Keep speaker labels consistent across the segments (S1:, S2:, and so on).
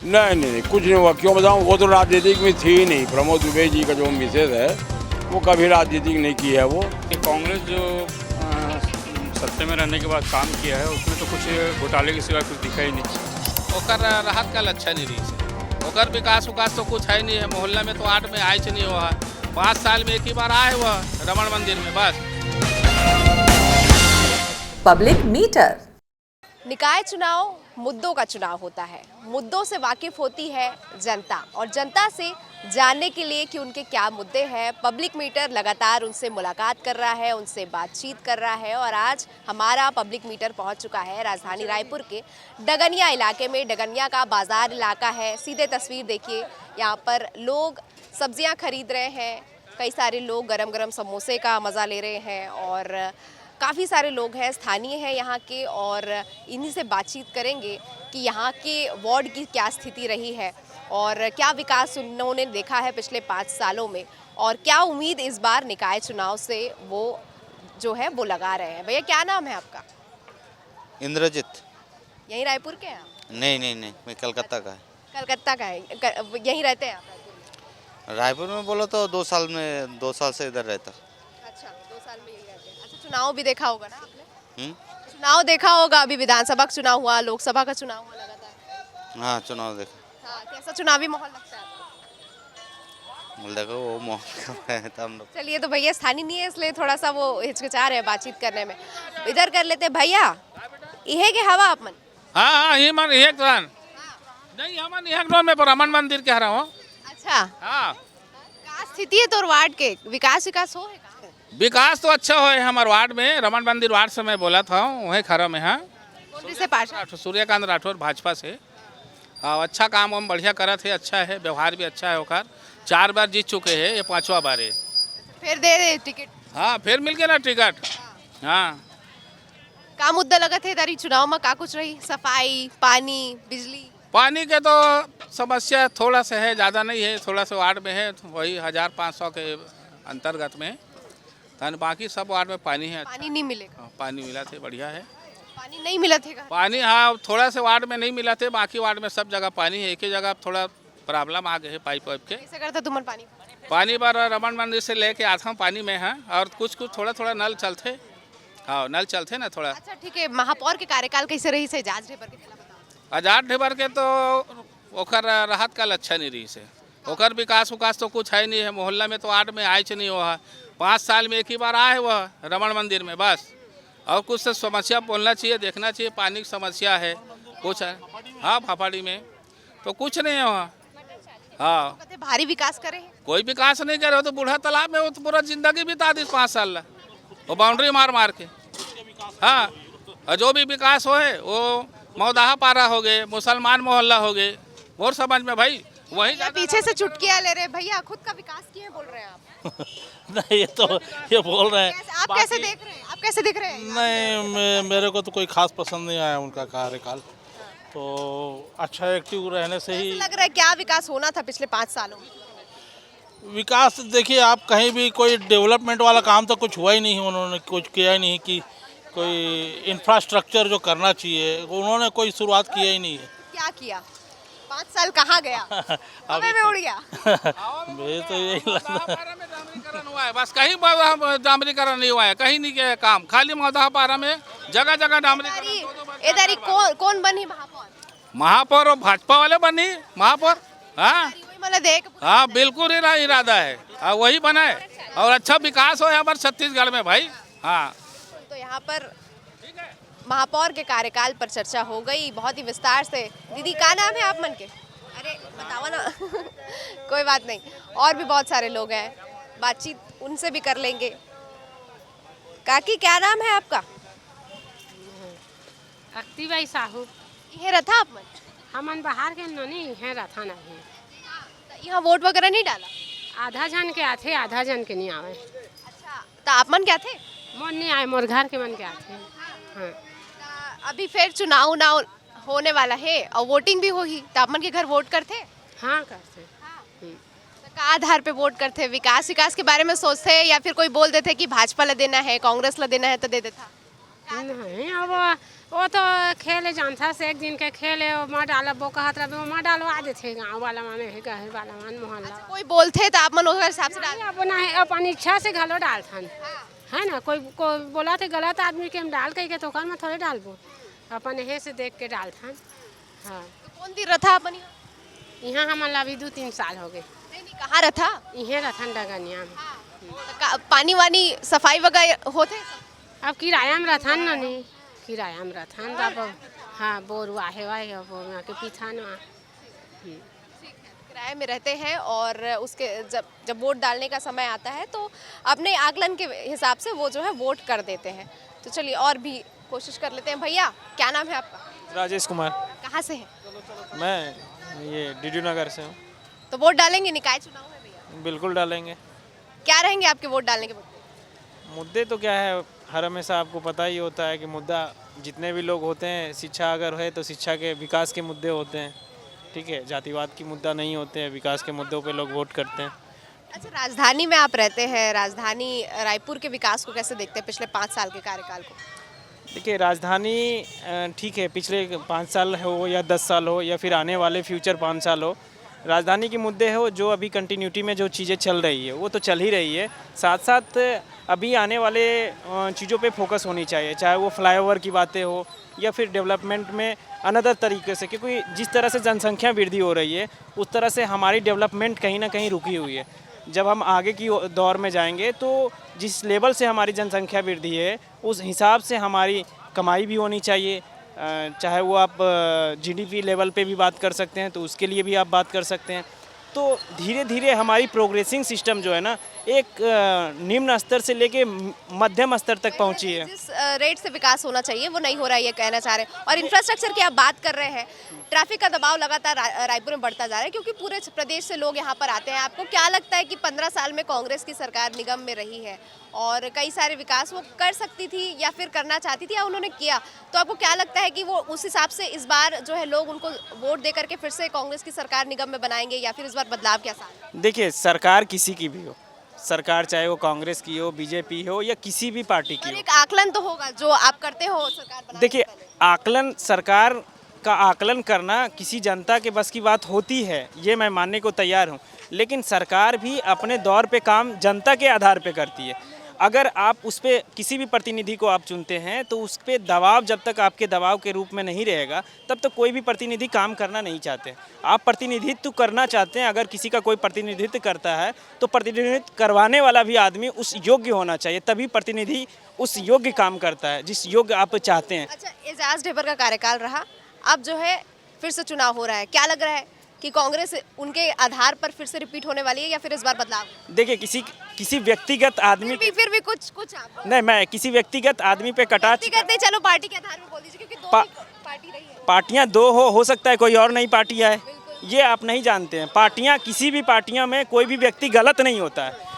S1: नहीं नहीं नहीं, कुछ नहीं हुआ। क्यों बताऊँ, वो तो राजनीतिक में थी ही नहीं। प्रमोद दुबे जी का जो मिसेज है वो कभी राजनीतिक नहीं की है वो।
S2: कांग्रेस जो सत्ते में रहने के बाद काम किया है उसमें तो कुछ घोटाले के सिवा कुछ दिखा ही नहीं।
S3: ओकर राहत का अच्छा नहीं रही है। ओकर विकास उकास तो कुछ है नहीं है। मोहल्ला में तो 8 में आइच नहीं हुआ है। 5 साल में एक ही बार आए हुआ रमण मंदिर में बस।
S4: Public meter.
S5: निकाय चुनाव मुद्दों का चुनाव होता है। मुद्दों से वाकिफ होती है जनता और जनता से जानने के लिए कि उनके क्या मुद्दे हैं, पब्लिक मीटर लगातार उनसे मुलाकात कर रहा है, उनसे बातचीत कर रहा है। और आज हमारा पब्लिक मीटर पहुंच चुका है राजधानी रायपुर के डगनिया इलाके में। डगनिया का बाजार इलाका है। सीधे तस्वीर देखिए, यहाँ पर लोग सब्जियां खरीद रहे हैं। कई सारे लोग गरम गरम समोसे का मज़ा ले रहे हैं और काफ़ी सारे लोग हैं, स्थानीय हैं यहाँ के, और इन्हीं से बातचीत करेंगे कि यहाँ के वार्ड की क्या स्थिति रही है और क्या विकास उन्होंने देखा है पिछले 5 सालों में और क्या उम्मीद इस बार निकाय चुनाव से वो जो है वो लगा रहे हैं। भैया क्या नाम है आपका?
S6: इंद्रजीत।
S5: यहीं रायपुर के हैं आप?
S6: नहीं, मैं कलकत्ता का है।
S5: कलकत्ता का है, यहीं रहते हैं आप?
S6: रायपुर में बोलो तो 2 साल से इधर रहता।
S5: अच्छा, 2 साल में यहीं रहते हैं। अच्छा, चुनाव भी देखा होगा ना आपने? चुनाव देखा होगा, अभी विधानसभा का चुनाव हुआ, लोकसभा का चुनाव हुआ लगातार।
S6: हाँ, चुनाव देखा।
S5: हाँ, कैसा चुनावी माहौल लगता है आपको?
S6: देखो वो माहौल है तो हम लोग।
S5: चलिए, तो भैया स्थानीय नहीं है इसलिए थोड़ा सा वो हिचकिचा रहे हैं बातचीत करने में। इधर कर लेते हैं। भैया इहे के हवा आप मन?
S3: हाँ ये मन एक रन नहीं हमन एक में रमन मंदिर के रहा हूँ।
S5: अच्छा,
S3: हाँ
S5: का स्थिति है तो वार्ड के विकास हो है का?
S3: विकास तो अच्छा हो हमारे वार्ड में। रमन मंदिर वार्ड से मैं बोला था वहीं खरा में। हाँ,
S5: कौन से पार्टी?
S3: सूर्यकांत राठौर भाजपा से। हाँ, अच्छा काम हम बढ़िया करत है, अच्छा है, व्यवहार भी अच्छा है। होकर 4 बार जीत चुके हैं, ये 5वां बार है।
S5: फिर दे टिकट?
S3: हाँ, फिर मिल गया ना टिकट। हाँ,
S5: का मुद्दा लगा थे तारी चुनाव में? का कुछ रही? सफाई, पानी, बिजली?
S3: पानी के तो समस्या थोड़ा सा है, ज़्यादा नहीं है। थोड़ा सा वार्ड में है, वही 1500 के अंतर्गत में। तन बाकी सब वार्ड में पानी है।
S5: पानी नहीं मिलेगा?
S3: हाँ, पानी मिला थे, बढ़िया है।
S5: पानी नहीं मिला थे?
S3: पानी हाँ, थोड़ा से वार्ड में नहीं मिला थे, बाकी वार्ड में सब जगह पानी है। एक ही जगह थोड़ा प्रॉब्लम आ गए है पाइप वाइप के।
S5: कैसे करता तुम पानी?
S3: पानी बार रमन मंदिर से लेके आता हूँ पानी में है, और कुछ थोड़ा नल चलते। हाँ, नल चलते ना थोड़ा।
S5: अच्छा ठीक है, महापौर के कार्यकाल कैसे रही से? जांच ढेबर के
S3: आजाद ढेबर के तो ओकर राहत का अच्छा नहीं रही से। ओकर विकास उकास तो कुछ है नहीं है। मोहल्ला में तो 8 में आइच नहीं हुआ। 5 साल में एक ही बार आए हुआ रमन मंदिर में बस। और कुछ तो समस्या बोलना चाहिए, देखना चाहिए। पानी की समस्या है कुछ है। हाँ, फाफाड़ी में तो कुछ नहीं है वहाँ। हाँ,
S5: भारी विकास करे?
S3: कोई विकास नहीं करे। तो बूढ़ा तालाब में वो तो पूरा जिंदगी बिता दी 5 साल ला, वो बाउंड्री मार के। हाँ, और जो भी विकास हो है वो मौदाहा पारा हो गए, मुसलमान मोहल्ला हो गए, और समझ में भाई वही।
S5: पीछे से चुटकियां ले रहे भैया, खुद का विकास किए बोल रहे हैं आप?
S7: नहीं, ये बोल रहे हैं।
S5: आप कैसे देख रहे हैं? आप कैसे दिख रहे हैं?
S7: नहीं, मेरे को तो कोई खास पसंद नहीं आया उनका कार्यकाल। तो अच्छा एक्टिव रहने से ही
S5: लग रहा है क्या विकास होना था पिछले 5 सालों में?
S7: विकास देखिए, आप कहीं भी कोई डेवलपमेंट वाला काम तो कुछ हुआ ही नहीं। उन्होंने कुछ किया ही नहीं कि कोई इंफ्रास्ट्रक्चर जो करना चाहिए उन्होंने कोई शुरुआत किया ही नहीं है।
S5: क्या किया? 5 साल कहाँ गया? हवा में उड़ गया।
S7: मुझे तो यही लगता है।
S3: डामरीकरण हुआ है बस, कहीं डामरीकरण नहीं हुआ है, कहीं नहीं किया काम। खाली मौदाहा पारा में जगह जगह डामरीकरण।
S5: इधर कौन बनी महापौर?
S3: महापौर भाजपा वाले बनी महापौर। हाँ हाँ, बिल्कुल इरादा है। हाँ, वही बना है और अच्छा विकास हो हमारे छत्तीसगढ़ में भाई। हाँ,
S5: तो यहाँ पर महापौर के कार्यकाल पर चर्चा हो गई बहुत ही विस्तार से। दीदी क्या नाम है आप मन के? अरे बताओ ना। कोई बात नहीं, और भी बहुत सारे लोग हैं, बातचीत उनसे भी कर लेंगे। काकी क्या नाम है आपका?
S8: अक्तिबाई साहू।
S5: ये रथा आप मन?
S8: हमन बाहर के नोनी है रथा नहीं।
S5: यहाँ वोट वगैरह नहीं डाला?
S8: आधा जन के आथे, आधा जन के नहीं आवे।
S5: अच्छा, तो आप मन क्या थे?
S8: मन नहीं आए, मोर घर के मन के आथे। हाँ,
S5: अभी फिर चुनाव होने वाला है और वोटिंग भी होगी, तो आप मन के घर वोट करते?
S8: हाँ करते।
S5: तो का आधार पे वोट करते? विकास के बारे में सोचते या फिर कोई बोल देते कि भाजपा ला देना है, कांग्रेस ला देना है तो दे देता?
S8: नहीं अब वो तो खेल जानता से एक दिन के खेल है माँ डाला वो कहत रहे वो माँ डालवा देते गाँव वाला माने है घर वाला मान मोहल्ला
S5: कोई बोलते तो आप मन उस हिसाब से डाल
S8: अपना अपन इच्छा से घलो डालथन है ना कोई बोला थे गलत आदमी के हम डाल के तो में थोड़े डालबो अपन हे से देख के डालथन। हाँ
S5: तो कौन दी रथा अपनी
S8: यहाँ हमारा अभी 2-3 साल हो गए
S5: नहीं नहीं कहाँ रथा
S8: इहे रथन डगनिया में।
S5: तो पानी वानी सफाई वगैरह होते
S8: अब किराया में रथन न नहीं किराया में रथन तब हाँ बोर वाहे वाहे बोर के पीछा न
S5: किराए में रहते हैं और उसके जब वोट डालने का समय आता है तो अपने आकलन के हिसाब से वो जो है वोट कर देते हैं। तो चलिए और भी कोशिश कर लेते हैं। भैया क्या नाम है आपका?
S9: राजेश कुमार।
S5: कहाँ से है?
S9: मैं ये डीडी नगर से हूँ।
S5: तो वोट डालेंगे? निकाय चुनाव है भैया।
S9: बिल्कुल डालेंगे।
S5: क्या रहेंगे आपके वोट डालने के मुद्दे?
S9: मुद्दे तो क्या है, हर हमेशा आपको पता ही होता है कि मुद्दा जितने भी लोग होते हैं, शिक्षा अगर है तो शिक्षा के विकास के मुद्दे होते हैं, ठीक है, जातिवाद की मुद्दा नहीं होते हैं, विकास के मुद्दों पे लोग वोट करते हैं।
S5: अच्छा, राजधानी में आप रहते हैं, राजधानी रायपुर के विकास को कैसे देखते हैं पिछले 5 साल के कार्यकाल को?
S9: देखिए, राजधानी ठीक है, पिछले 5 साल हो या 10 साल हो या फिर आने वाले फ्यूचर 5 साल हो, राजधानी के मुद्दे हो जो अभी कंटिन्यूटी में जो चीज़ें चल रही है वो तो चल ही रही है। साथ साथ अभी आने वाले चीज़ों पे फोकस होनी चाहिए, चाहे वो फ्लाईओवर की बातें हो या फिर डेवलपमेंट में अनदर तरीके से, क्योंकि जिस तरह से जनसंख्या वृद्धि हो रही है उस तरह से हमारी डेवलपमेंट कहीं ना कहीं रुकी हुई है। जब हम आगे की दौर में जाएंगे तो जिस लेवल से हमारी जनसंख्या वृद्धि है उस हिसाब से हमारी कमाई भी होनी चाहिए। चाहे वो आप जीडीपी लेवल पे भी बात कर सकते हैं तो उसके लिए भी आप बात कर सकते हैं। तो धीरे धीरे हमारी प्रोग्रेसिंग सिस्टम जो है ना, एक निम्न स्तर से लेके मध्यम स्तर तक पहुंची है।
S5: जिस रेट से विकास होना चाहिए वो नहीं हो रहा है, ये कहना चाह रहे हैं। और इंफ्रास्ट्रक्चर की आप बात कर रहे हैं, ट्रैफिक का दबाव लगातार रायपुर में बढ़ता जा रहा है क्योंकि पूरे प्रदेश से लोग यहाँ पर आते हैं। आपको क्या लगता है कि 15 साल में कांग्रेस की सरकार निगम में रही है और कई सारे विकास वो कर सकती थी या फिर करना चाहती थी या उन्होंने किया, तो आपको क्या लगता है कि वो उस हिसाब से इस बार जो है लोग उनको वोट दे करके फिर से कांग्रेस की सरकार निगम में बनाएंगे या फिर इस बार बदलाव के आसार?
S9: देखिए, सरकार किसी की भी हो, सरकार चाहे वो कांग्रेस की हो, बीजेपी हो या किसी भी पार्टी की
S5: और
S9: हो,
S5: एक आकलन तो होगा जो आप करते हो सरकार बनाने
S9: देखिए,
S5: से पहले।
S9: आकलन, सरकार का आकलन करना किसी जनता के बस की बात होती है, ये मैं मानने को तैयार हूँ, लेकिन सरकार भी अपने दौर पे काम जनता के आधार पे करती है। अगर आप उस पर किसी भी प्रतिनिधि को आप चुनते हैं तो उस पर दबाव जब तक आपके दबाव के रूप में नहीं रहेगा तब तक कोई भी प्रतिनिधि काम करना नहीं चाहते। आप प्रतिनिधित्व करना चाहते हैं, अगर किसी का कोई प्रतिनिधित्व करता है तो प्रतिनिधित्व करवाने वाला भी आदमी उस योग्य होना चाहिए, तभी प्रतिनिधि उस योग्य काम करता है जिस योग्य आप चाहते हैं।
S5: अच्छा, एजाज ढेबर का कार्यकाल रहा, अब जो है फिर से चुनाव हो रहा है, क्या लग रहा है कि कांग्रेस उनके आधार पर फिर से रिपीट होने वाली है या फिर इस बार बदलाव?
S9: देखिए, किसी व्यक्तिगत आदमी
S5: फिर भी कुछ आप
S9: नहीं, मैं किसी व्यक्तिगत आदमी पे कटाक्ष,
S5: व्यक्तिगत नहीं, चलो पार्टी के आधार पर बोल दीजिए क्योंकि दो
S9: पा-
S5: ही पार्टी रही है।
S9: पार्टियां दो हो सकता है कोई और नई पार्टी आए, ये आप नहीं जानते हैं। पार्टियां, किसी भी पार्टियां में कोई भी व्यक्ति गलत नहीं होता है।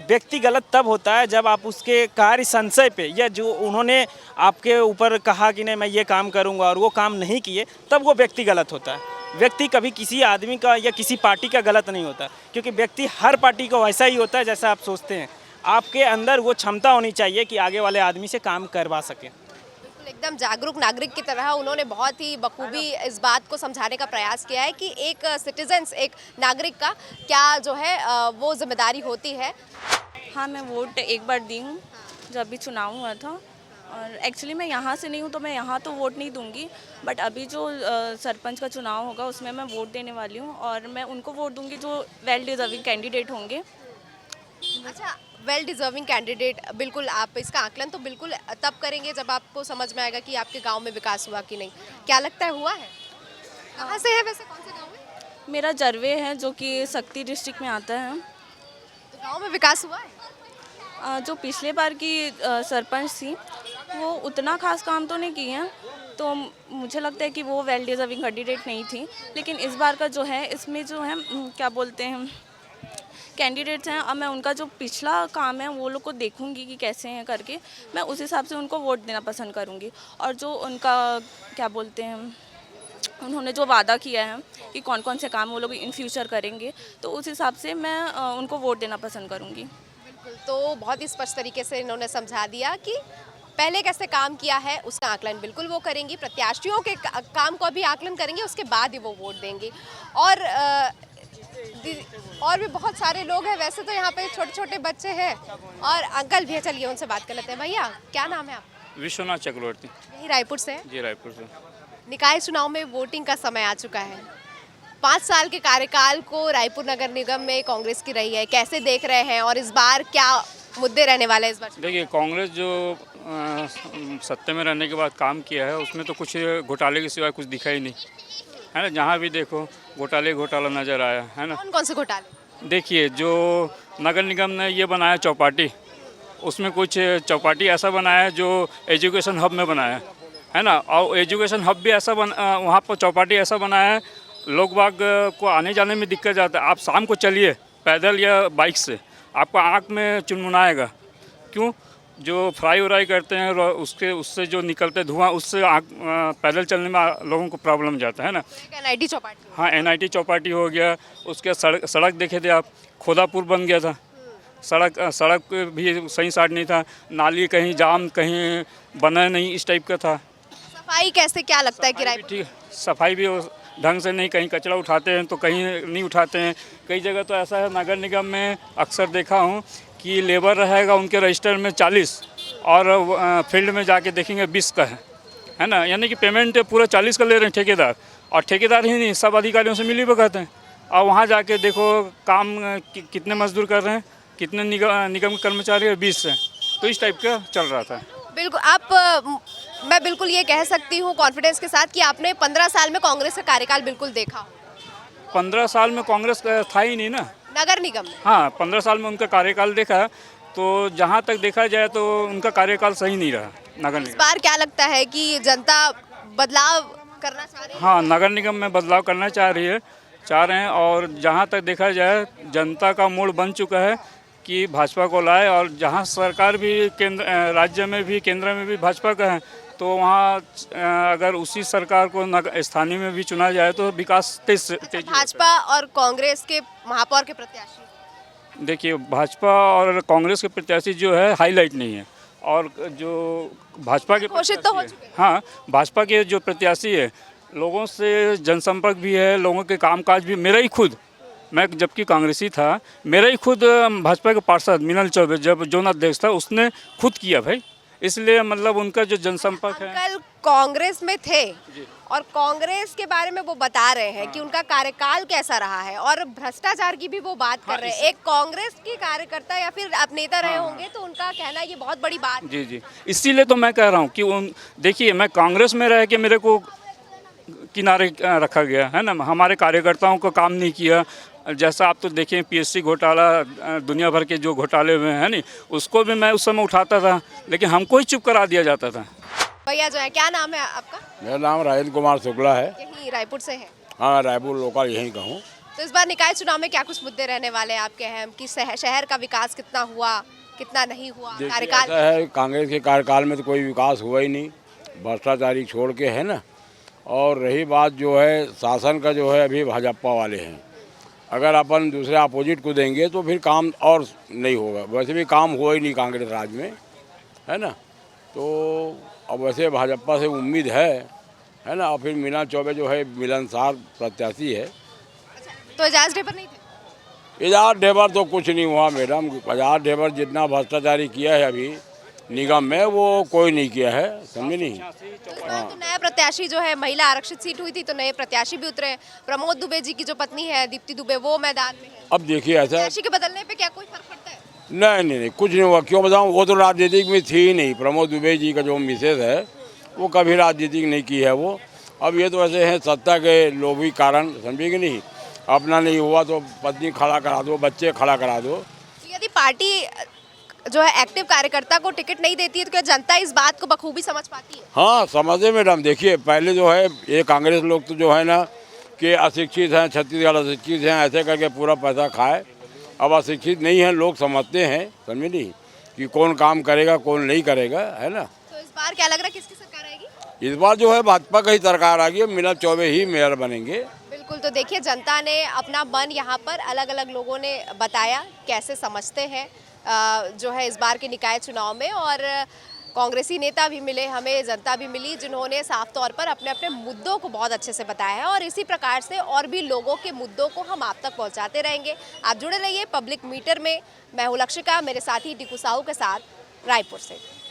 S9: व्यक्ति गलत तब होता है जब आप उसके कार्य संशय पे या जो उन्होंने आपके ऊपर कहा कि नहीं मैं ये काम करूंगा और वो काम नहीं किए, तब वो व्यक्ति गलत होता है। व्यक्ति कभी किसी आदमी का या किसी पार्टी का गलत नहीं होता, क्योंकि व्यक्ति हर पार्टी का वैसा ही होता है जैसा आप सोचते हैं। आपके अंदर वो क्षमता होनी चाहिए कि आगे वाले आदमी से काम करवा सकें।
S5: बिल्कुल, एकदम जागरूक नागरिक की तरह उन्होंने बहुत ही बखूबी इस बात को समझाने का प्रयास किया है कि एक सिटीजन्स, एक नागरिक का क्या जो है वो जिम्मेदारी होती है।
S10: हाँ, मैं वोट एक बार दी हूँ जब भी चुनाव हुआ था, और एक्चुअली मैं यहाँ से नहीं हूँ तो मैं यहाँ तो वोट नहीं दूंगी, बट अभी जो सरपंच का चुनाव होगा उसमें मैं वोट देने वाली हूँ और मैं उनको वोट दूंगी जो वेल डिजर्विंग कैंडिडेट होंगे।
S5: अच्छा, वेल डिजर्विंग कैंडिडेट, बिल्कुल आप इसका आकलन तो बिल्कुल तब करेंगे जब आपको समझ में आएगा कि आपके गांव में विकास हुआ कि नहीं। क्या लगता है हुआ है? कहाँ से है वैसे, कौन से गांव में?
S10: मेरा जरवे है जो कि शक्ति डिस्ट्रिक्ट में आता है।
S5: तो गांव में विकास हुआ है?
S10: जो पिछले बार की सरपंच थी वो उतना खास काम तो नहीं किए हैं, तो मुझे लगता है कि वो वेल डिजर्विंग कैंडिडेट नहीं थी। लेकिन इस बार का जो है, इसमें जो है क्या बोलते हैं कैंडिडेट्स हैं, अब मैं उनका जो पिछला काम है वो लोग को देखूंगी कि कैसे हैं करके, मैं उस हिसाब से उनको वोट देना पसंद करूंगी। और जो उनका क्या बोलते हैं, उन्होंने जो वादा किया है कि कौन कौन से काम वो लोग इन फ्यूचर करेंगे, तो उस हिसाब से मैं उनको वोट देना पसंद करूंगी।
S5: बिल्कुल, तो बहुत ही स्पष्ट तरीके से इन्होंने समझा दिया कि पहले कैसे काम किया है उसका आकलन बिल्कुल वो करेंगी, प्रत्याशियों के काम को भी आकलन करेंगे, उसके बाद ही वो वोट देंगी। और भी बहुत सारे लोग हैं, वैसे तो यहाँ पे छोटे छोटे बच्चे हैं और अंकल भी है, चलिए उनसे बात कर लेते हैं। भैया क्या नाम है आप?
S2: विश्वनाथ चक्रवर्ती।
S5: यही रायपुर से है?
S2: जी रायपुर से।
S5: निकाय चुनाव में वोटिंग का समय आ चुका है। 5 साल के कार्यकाल को रायपुर नगर निगम में कांग्रेस की रही है, कैसे देख रहे हैं और इस बार क्या मुद्दे रहने वाले हैं इस बार?
S2: देखिए कांग्रेस जो सत्ता में रहने के बाद काम किया है उसमें तो कुछ घोटाले के सिवाय कुछ दिखा ही नहीं है ना। जहाँ भी देखो घोटाला नज़र आया है ना।
S5: कौन कौन से घोटाले?
S2: देखिए जो नगर निगम ने ये बनाया चौपाटी, उसमें कुछ चौपाटी ऐसा बनाया है जो एजुकेशन हब में बनाया है ना। और एजुकेशन हब भी ऐसा वहाँ पर चौपाटी ऐसा बनाया है, लोग बाग को आने जाने में दिक्कत जाता है। आप शाम को चलिए पैदल या बाइक से, आपको आँख में चुनमुनाएगा। क्यों? जो फ्राई व्राई करते हैं उससे जो निकलते धुआं, उससे पैदल चलने में लोगों को प्रॉब्लम जाता है ना।
S5: NIT चौपाटी?
S2: हाँ NIT चौपाटी हो गया। उसके सड़क देखे थे आप, खोदापुर बन गया था, सड़क भी सही साट नहीं था, नाली कहीं जाम कहीं बना नहीं, इस टाइप का था।
S5: सफाई कैसे, क्या लगता है किराए?
S2: ठीक, सफाई भी ढंग से नहीं, कहीं कचरा उठाते हैं तो कहीं नहीं उठाते हैं। कई जगह तो ऐसा है नगर निगम में अक्सर देखा हूँ कि लेबर रहेगा उनके रजिस्टर में 40 और फील्ड में जाके देखेंगे 20 का है ना। यानी कि पेमेंट पूरा 40 का ले रहे हैं ठेकेदार, और ठेकेदार ही नहीं सब अधिकारियों से मिली भगत हैं। और वहाँ जाके देखो काम कितने मजदूर कर रहे हैं, कितने निगम के कर्मचारी है, 20 से। तो इस टाइप का चल रहा था।
S5: बिल्कुल मैं बिल्कुल ये कह सकती हूँ कॉन्फिडेंस के साथ कि आपने 15 साल में कांग्रेस का कार्यकाल बिल्कुल देखा।
S2: 15 साल में कांग्रेस था ही नहीं ना
S5: नगर निगम में।
S2: हाँ 15 साल में उनका कार्यकाल देखा, तो जहाँ तक देखा जाए तो उनका कार्यकाल सही नहीं रहा नगर निगम।
S5: इस बार क्या लगता है कि जनता बदलाव करना चाह रही है?
S2: हाँ नगर निगम में बदलाव करना चाह रहे हैं। और जहाँ तक देखा जाए जनता का मूड बन चुका है कि भाजपा को लाए, और जहाँ सरकार भी राज्य में भी केंद्र में भी भाजपा का है, तो वहाँ अगर उसी सरकार को स्थानीय में भी चुना जाए तो विकास तेज।
S5: भाजपा और कांग्रेस के महापौर के प्रत्याशी?
S2: देखिए भाजपा और कांग्रेस के प्रत्याशी जो है हाईलाइट नहीं है, और जो भाजपा के
S5: घोषित तो हो चुके हैं।
S2: हाँ भाजपा के जो प्रत्याशी है, लोगों से जनसंपर्क भी है, लोगों के कामकाज भी। मेरा ही खुद, मैं जबकि कांग्रेसी था, मेरा ही खुद भाजपा के पार्षद मिनल चौबे जब जोन अध्यक्ष था, उसने खुद किया भाई। इसलिए मतलब उनका जो जनसंपर्क है।
S5: कल कांग्रेस में थे और कांग्रेस के बारे में वो बता रहे हैं कि उनका कार्यकाल कैसा रहा है, और भ्रष्टाचार की भी वो बात कर रहे हैं। एक कांग्रेस की कार्यकर्ता या फिर आप नेता रहे होंगे तो उनका कहना है ये बहुत बड़ी बात।
S2: जी इसीलिए तो मैं कह रहा हूँ कि देखिए मैं कांग्रेस में रह के मेरे को किनारे रखा गया है ना। हमारे कार्यकर्ताओं को काम नहीं किया। जैसा आप तो देखें PSC घोटाला, दुनिया भर के जो घोटाले हुए हैं नहीं, उसको भी मैं उस समय उठाता था, लेकिन हमको ही चुप करा दिया जाता था।
S5: भैया जो है, क्या नाम है आपका?
S1: मेरा नाम राजेंद्र कुमार शुक्ला है।
S5: यही रायपुर से है?
S1: हाँ रायपुर लोकल यहीं का हूँ।
S5: तो इस बार निकाय चुनाव में क्या कुछ मुद्दे रहने वाले हैं आपके अहम, कि शहर का विकास कितना हुआ, कितना नहीं हुआ कार्यकाल?
S1: ऐसा है कांग्रेस के कार्यकाल में तो कोई विकास हुआ ही नहीं, भ्रष्टाचारी छोड़ के है ना। और रही बात जो है शासन का, जो है अभी भाजपा वाले हैं, अगर अपन दूसरे अपोजिट को देंगे तो फिर काम और नहीं होगा। वैसे भी काम हुआ ही नहीं कांग्रेस राज में, है ना। तो अब वैसे भाजपा से उम्मीद है ना। और फिर मीना चौबे जो है मिलनसार प्रत्याशी है।
S5: तो एजाज ढेबर नहीं थे?
S1: एजाज ढेबर तो कुछ नहीं हुआ मैडम। एजाज ढेबर जितना भ्रष्टाचारी किया है अभी निगम में, वो कोई नहीं किया है, समझे नहीं।
S5: तो नया प्रत्याशी जो है, महिला आरक्षित सीट हुई थी तो नए प्रत्याशी भी उतरे। प्रमोद दुबे जी की जो पत्नी है दीप्ति दुबे, वो मैदान में है।
S1: अब देखिए ऐसा
S5: प्रत्याशी के बदलने पे क्या कोई फर्क पड़ता है?
S1: नहीं कुछ नहीं हुआ। क्यों बताऊँ, वो तो राजनीतिक में थी ही नहीं। प्रमोद दुबे जी का जो मिसेज है वो कभी राजनीतिक नहीं की है वो। अब ये तो ऐसे हैं सत्ता के लोभी कारण, समझे कि नहीं। अपना नहीं हुआ तो पत्नी खड़ा करा दो, बच्चे खड़ा करा दो।
S5: यदि पार्टी जो है एक्टिव कार्यकर्ता को टिकट नहीं देती है तो क्या जनता इस बात को बखूबी समझ पाती है?
S1: हाँ समझे मैडम। देखिए पहले जो है ये कांग्रेस लोग तो जो है ना कि अशिक्षित हैं, छत्तीसगढ़ अशिक्षित हैं, ऐसे करके पूरा पैसा खाए। अब अशिक्षित नहीं है, लोग समझते हैं, समझे नहीं, कि कौन काम करेगा कौन नहीं करेगा, है ना।
S5: तो इस बार क्या लग रहा है किसकी सरकार आएगी?
S1: इस बार जो है भाजपा का ही सरकार आ गई, मीना चौबे ही मेयर बनेंगे।
S5: बिल्कुल। तो देखिए जनता ने अपना मन यहाँ पर अलग अलग लोगों ने बताया कैसे समझते हैं जो है इस बार के निकाय चुनाव में। और कांग्रेसी नेता भी मिले हमें, जनता भी मिली, जिन्होंने साफ तौर पर अपने अपने मुद्दों को बहुत अच्छे से बताया है और इसी प्रकार से और भी लोगों के मुद्दों को हम आप तक पहुंचाते रहेंगे। आप जुड़े रहिए पब्लिक मीटर में। मैं हूं लक्षिका, मेरे साथी टीकू साहू के साथ रायपुर से।